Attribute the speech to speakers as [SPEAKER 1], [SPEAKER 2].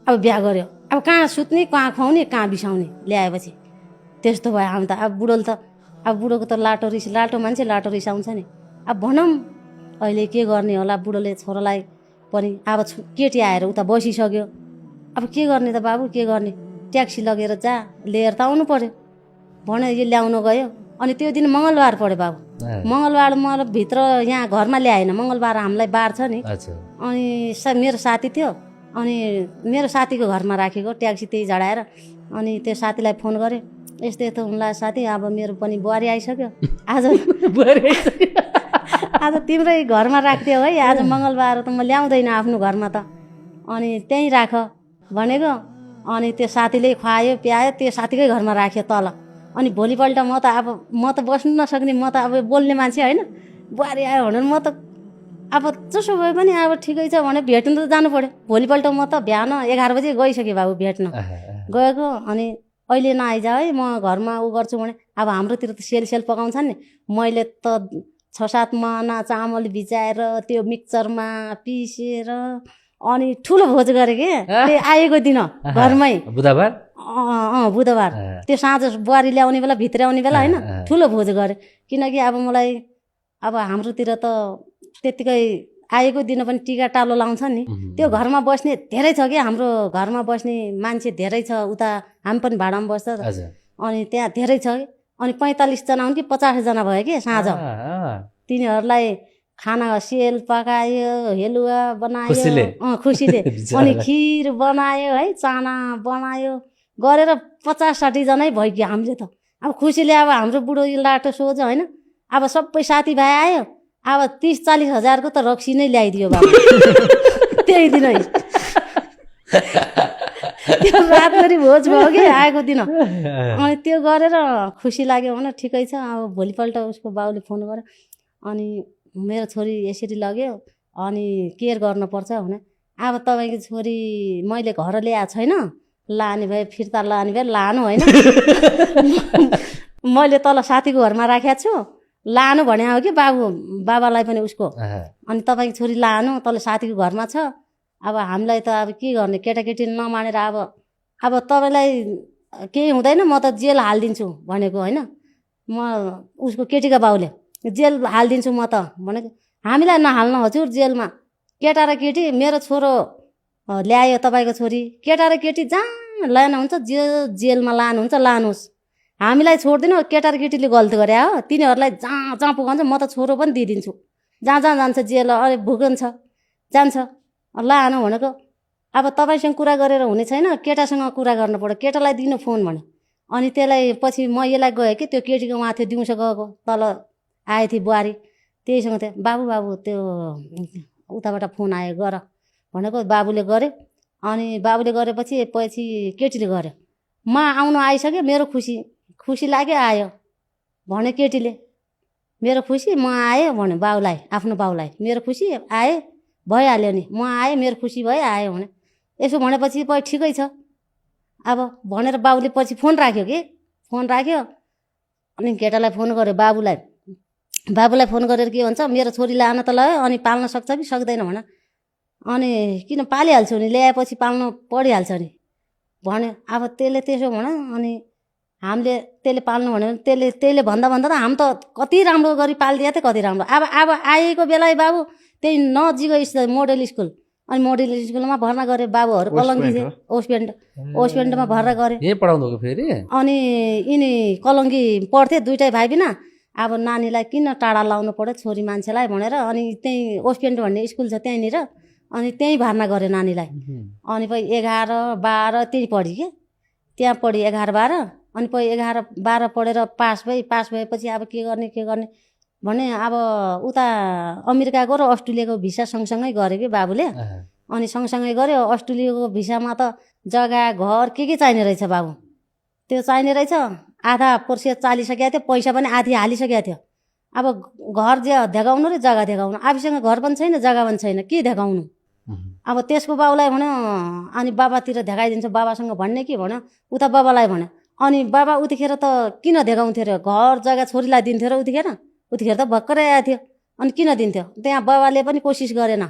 [SPEAKER 1] अब बिहा गर्यो, अब कहाँ सुत्ने, कहाँ खुवाउने, कहाँ बिसाउने ल्याएपछि त्यस्तो भयो। हामी त अब बुढोले त अब बुढोको त लाटो मान्छे लाटो रिसाउँछ नि। अब भनौँ अहिले के गर्ने होला, बुढोले छोरालाई पनि अब केटी आएर उता बसिसक्यो, अब के गर्ने त बाबु, के गर्ने, ट्याक्सी लगेर जा लिएर त आउनु पर्यो भन्यो। यो ल्याउन गयो अनि त्यो दिन मङ्गलबार पऱ्यो बाबु। मङ्गलबार मलाई भित्र यहाँ घरमा ल्याएन, मङ्गलबार हामीलाई बार छ नि। अनि मेरो साथी थियो, अनि मेरो साथीको घरमा राखेको ट्याक्सी त्यही झडाएर। अनि त्यो साथीलाई फोन गरेँ, यस्तो यस्तो हुन्ला साथी, अब मेरो पनि बुहारी आइसक्यो आज आज तिम्रै घरमा राख्थ्यो है, आज मङ्गलबार त म ल्याउँदैन आफ्नो घरमा त, अनि त्यहीँ राख भनेको। अनि त्यो साथीले खुवायो प्यायो, त्यो साथीकै घरमा राख्यो तल। अनि भोलिपल्ट म त बस्नु नसक्ने, म त अब बोल्ने मान्छे होइन, बुहारी आयो भनेर म त अब जसो भए पनि अब ठिकै छ भने भेट्नु त जानु पऱ्यो। भोलिपल्ट म त बिहान 11 बजे गइसकेँ बाबु भेट्न गएको। अनि अहिले नआइज है, म घरमा उ गर्छु भने। अब हाम्रोतिर त सेल पकाउँछ नि, मैले त 6-7 मना चामल भिजाएर त्यो मिक्सरमा पिसेर अनि ठुलो भोज गरेँ के। त्यो आएको दिन घरमै बुधबार त्यो साँझ बुहारी ल्याउने बेला भित्र आउने बेला होइन, ठुलो भोज गरेँ। किनकि अब मलाई अब हाम्रोतिर त त्यतिकै आएको दिन पनि टिका टालो लाउँछ नि, त्यो घरमा बस्ने धेरै छ कि, हाम्रो घरमा बस्ने मान्छे धेरै छ उता, हामी पनि भाडामा बस्छ। अनि त्यहाँ धेरै छ, अनि 45 जना हुन् कि 50 जना भयो कि साँझ। तिनीहरूलाई खाना सेल पकायो, हेलुवा बनायो खुसीले, अनि खिर बनायो है, चाना बनायो गरेर 50-60 जनै भयो कि हामीले त। अब खुसीले अब हाम्रो बुढो लाटो सोझ होइन, अब सबै साथीभाइ आयो, अब 30-40 हजारको त रक्सी नै ल्याइदियो बाबु त्यही दिन त्यो रातभरि भोज भयो कि आएको दिन। अनि त्यो गरेर खुसी लाग्यो भने ठिकै छ। अब भोलिपल्ट उसको बाउले फोन गर्यो, अनि मेरो छोरी यसरी लग्यो, अनि केयर गर्नुपर्छ भने। अब तपाईँको छोरी मैले घर ल्याएको छैन, लाने भए फिर्ता लाने भए लानु होइन मैले तल साथीको घरमा राखेको छु, लानु भने हो कि बाबालाई पनि उसको। अनि तपाईँको छोरी लानु, तल साथीको घरमा छ। अब हामीलाई त अब के गर्ने, केटाकेटी नमानेर अब तपाईँलाई केही हुँदैन, म त जेल हालिदिन्छु भनेको होइन। म उसको केटीको बाउले जेल हालिदिन्छु म त भनेको। हामीलाई नहाल्नु हजुर जेलमा, केटा र केटी, मेरो छोरो ल्यायो तपाईँको छोरी, केटा र केटी जहाँ लानुहुन्छ जेलमा लानुहुन्छ लानुहोस्, हामीलाई छोड्दिनु। केटा र केटीले गल्ती गरे हो, तिनीहरूलाई जहाँ पुगाउँछ म त छोरो पनि दिइदिन्छु, जहाँ जान्छ जेल, अरे भुगन्छ जान्छ लानु भनेको। अब तपाईँसँग कुरा गरेर हुने छैन, केटासँग कुरा गर्नु पर्यो, केटालाई दिनु फोन भन्यो। अनि त्यसलाई पछि म यसलाई गएँ कि त्यो केटीको उहाँ थियो दिउँसो गएको, तल आए थिएँ बुहारी, त्यहीसँग थियो। बाबु त्यो उताबाट फोन आयो गर भनेको, बाबुले गऱ्यो। अनि बाबुले गरेपछि केटीले गर्यो, म आउनु आइसक्यो, मेरो खुसी लाग्यो आयो भन्यो केटीले, मेरो खुसी म आएँ भन्यो बाउलाई, आफ्नो बाउलाई, मेरो खुसी आएँ भइहाल्यो नि, म आएँ मेरो खुसी भयो आयो भने। यसो भनेपछि ठिकै छ अब भनेर बाउले पछि फोन राख्यो कि, फोन राख्यो। अनि केटालाई फोन गर्यो बाबुलाई फोन गरेर के भन्छ, मेरो छोरी लान त लयो, अनि पाल्न सक्छ कि सक्दैन भन। अनि किन पालिहाल्छु नि, ल्याएपछि पाल्नु परिहाल्छ नि भन्यो। अब त्यसले त्यसो भन, अनि हामीले त्यसले पाल्नु भन्यो भने त्यसले भन्दा त हामी त कति राम्रो गरी पालिदिए थियो, कति राम्रो। अब आएको बेला बाबु त्यही नजिक मोडल स्कुल, अनि मोडल स्कुलमा भर्ना गरे। बाबुहरू कलङ्गी थिए, ओसपेन्टमा भर्ना गरे। अनि यिनी कलङ्गी पढ्थे दुइटै भाइ बिना। अब नानीलाई किन टाढा लाउनु पर्यो छोरी मान्छेलाई भनेर, अनि त्यहीँ ओसपेन्ट भन्ने स्कुल छ त्यहीँनिर, अनि त्यहीँ भर्ना गऱ्यो नानीलाई। अनि 11-12 त्यही पढी कि, त्यहाँ पढी 11-12। अनि 11-12 पढेर पास भएपछि अब के गर्ने भने अब उता अमेरिकाको र अस्ट्रेलियाको भिसा सँगसँगै गऱ्यो कि बाबुले। अनि सँगसँगै गऱ्यो। अस्ट्रेलियाको भिसामा त जग्गा घर के चाहिने रहेछ बाबु, त्यो चाहिने रहेछ। आधा प्रोसेस चालिसकेको थियो, पैसा पनि आधी हालिसकेको थियो। अब घर देखाउनु र जग्गा देखाउनु, आफूसँग घर पनि छैन जग्गा पनि छैन, के देखाउनु। अब त्यसको बाउलाई भन्यो, अनि बाबातिर देखाइदिन्छ, बाबासँग भन्ने कि भन्यो, उता बाबालाई भन्यो। अनि बाबा उतिखेर त किन देखाउँथ्यो र, घर जग्गा छोरीलाई दिन्थ्यो र उतिखेर त भर्खरै आएको थियो, अनि किन दिन्थ्यो। त्यहाँ बाबाले पनि कोसिस गरेन,